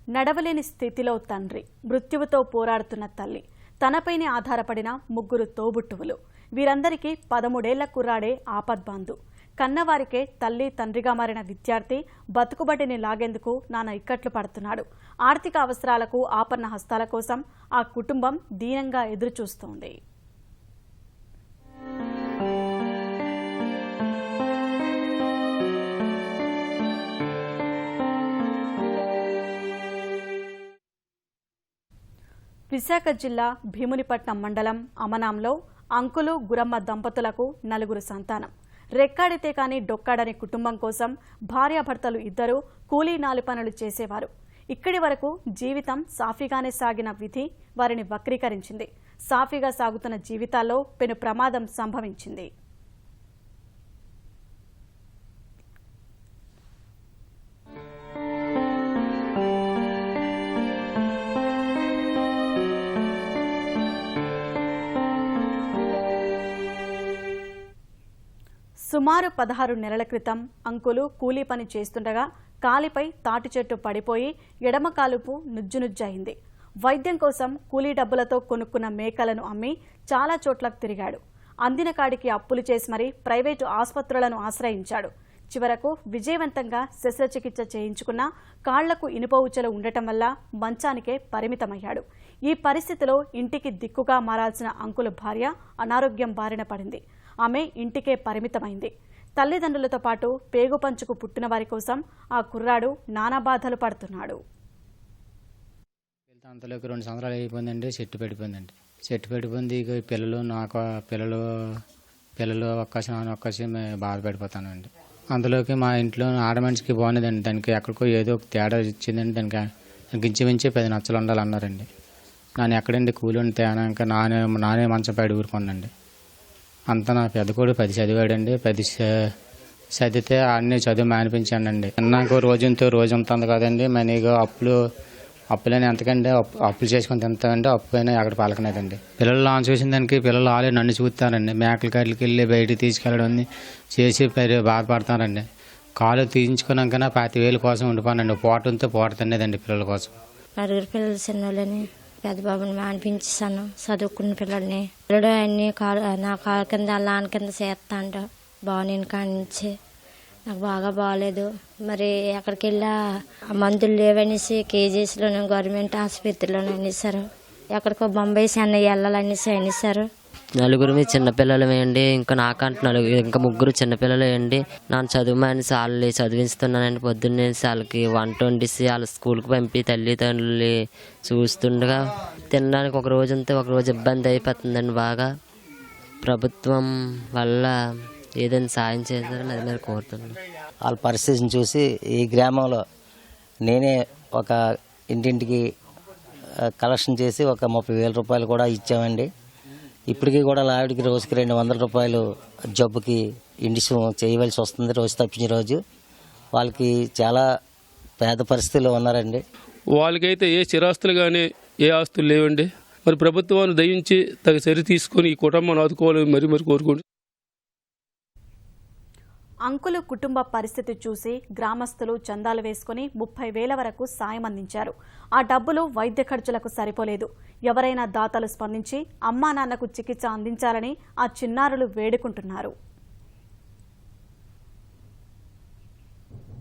నడవలేని స్థితిలో తండ్రి, మృత్యువుతో పోరాడుతున్న తల్లి, తనపైనే ఆధారపడిన ముగ్గురు తోబుట్టువులు. వీరందరికీ 13 ఏళ్ల కుర్రాడే ఆపద్బాంధు. కన్నవారికే తల్లి తండ్రిగా మారిన విద్యార్థి బతుకుబడిని లాగేందుకు నానా ఇక్కట్లు పడుతున్నాడు. ఆర్థిక అవసరాలకు ఆపన్న హస్తాల కోసం ఆ కుటుంబం దీనంగా ఎదురుచూస్తోంది. విశాఖ జిల్లా భీమునిపట్నం మండలం అమనాంలో అంకులు గురమ్మ దంపతులకు 4 సంతానం. రెక్కాడితే కానీ డొక్కాడని కుటుంబం కోసం భార్యాభర్తలు ఇద్దరూ కూలీ నాలి పనులు చేసేవారు. ఇక్కడి వరకు జీవితం సాఫీగానే సాగిన విధి వారిని వక్రీకరించింది. సాఫీగా సాగుతున్న జీవితాల్లో పెను ప్రమాదం సంభవించింది. సుమారు 16 నెలల క్రితం అంకులు కూలీ పని చేస్తుండగా కాలిపై తాటి చెట్టు పడిపోయి ఎడమ కాలుపు నుజ్జునుజ్జయింది. వైద్యం కోసం కూలీ డబ్బులతో కొనుక్కున్న మేకలను అమ్మి చాలా చోట్లకు తిరిగాడు. అందిన కాడికి అప్పులు చేసి మరీ ప్రైవేటు ఆసుపత్రులను ఆశ్రయించాడు. చివరకు విజయవంతంగా శస్త్రచికిత్స చేయించుకున్న కాళ్లకు ఇనుప ఉచ్చులు ఉండటం వల్ల మంచానికే పరిమితమయ్యాడు. ఈ పరిస్థితిలో ఇంటికి దిక్కుగా మారాల్సిన అంకులు భార్య అనారోగ్యం బారిన పడింది. ఆమె ఇంటికే పరిమితమైంది. తల్లిదండ్రులతో పాటు పేగు పంచుకు పుట్టిన వారి కోసం ఆ కుర్రాడు నానా బాధలు పడుతున్నాడు. అంతలోకి 2 సంవత్సరాలు అయిపోయిందండి. చెట్టు పెట్టిపోయిందండి. చెట్టు పెట్టిపోయింది. ఇక పిల్లలు ఒక్కసారి బాధపడిపోతానండి. అందులోకి మా ఇంట్లో ఆడ మనిషికి బాగుండేదండి. దానికి ఎక్కడికో ఏదో ఒక తేడా ఇచ్చిందండి. దానికి ఇంచుమించి 10 నచ్చలు ఉండాలన్నారండి. నన్ను ఎక్కడండి కూలి ఉంటే అనాక నానే మంచం పడి ఊరుకోండి. అంతా నా పెద్ద కొడుకు 10 చదివాడండి. 10 చదివితే అన్నీ చదువు మానిపించానండి. నాకు రోజు ఉంటుంది కదండి. మనీగా అప్పులని ఎంతకండి అప్పులు చేసుకొని తింటామండి. అప్పు అయినా ఎక్కడ పలకనేదండి. పిల్లలు లాంచ్ చూసిన దానికి పిల్లలు ఆలే నన్ను చూస్తారండి. మేకల కాడికి వెళ్ళి బయటికి తీసుకెళ్ళడం చేసి బాధపడతారండి. కాలు తీయించుకున్నాకనే 25,000 కోసం ఉండిపోనండి. పోటుంటే పోట తినేదండి పిల్లల కోసం. 6 పిల్లలు చిన్నోళ్ళని పెద్ద బాబుని మానిపించేసాను. చదువుకున్న పిల్లల్ని పిల్లడు అన్ని నా కాలు కింద లాన్ కింద చేస్తా అంట. బాగునేను కానించి నాకు బాగా బాగాలేదు. మరి ఎక్కడికి వెళ్ళా మందులు లేవనేసి కేజీస్లోనే గవర్నమెంట్ ఆసుపత్రిలోనే అనేసారు. ఎక్కడికో బొంబాయి చెన్నై వెళ్ళాలనేసి అనేసారు. 4 చిన్నపిల్లలమేయండి. ఇంకా నాకంటే ఇంకా 3 చిన్నపిల్లలేయండి. నన్ను చదువుమని వాళ్ళని చదివిస్తున్నానండి. పొద్దున్నే వాళ్ళకి వంట వండిసి వాళ్ళ స్కూల్కి పంపి తల్లిదండ్రులు చూస్తుండగా తినడానికి ఒక రోజు ఉంటే ఒక రోజు ఇబ్బంది అయిపోతుందండి. బాగా ప్రభుత్వం వల్ల ఏదైనా సాయం చేస్తారని అది మీరు కోరుతున్నాను. వాళ్ళ పరిస్థితిని చూసి ఈ గ్రామంలో నేనే ఒక ఇంటింటికి కలెక్షన్ చేసి ఒక 30,000 రూపాయలు కూడా ఇచ్చామండి. ఇప్పటికీ కూడా ఆవిడకి రోజుకి 200 రూపాయలు జబ్బుకి ఇండిషన్ చేయవలసి వస్తుంది. రోజు తప్పించిన రోజు వాళ్ళకి చాలా పేద పరిస్థితుల్లో ఉన్నారండి. వాళ్ళకైతే ఏ చిరాస్తులు కానీ ఏ ఆస్తులు లేవండి. మరి ప్రభుత్వాన్ని దయించి తగు చర్య తీసుకొని ఈ కుటుంబాన్ని ఆదుకోవాలని మరి కోరుకోండి. అంకులు కుటుంబ పరిస్థితి చూసి గ్రామస్తులు చందాలు వేసుకుని 30,000 వరకు సాయం అందించారు. ఆ డబ్బులు వైద్య ఖర్చులకు సరిపోలేదు. ఎవరైనా దాతలు స్పందించి అమ్మా నాన్నకు చికిత్స అందించాలని ఆ చిన్నారులు వేడుకుంటున్నారు.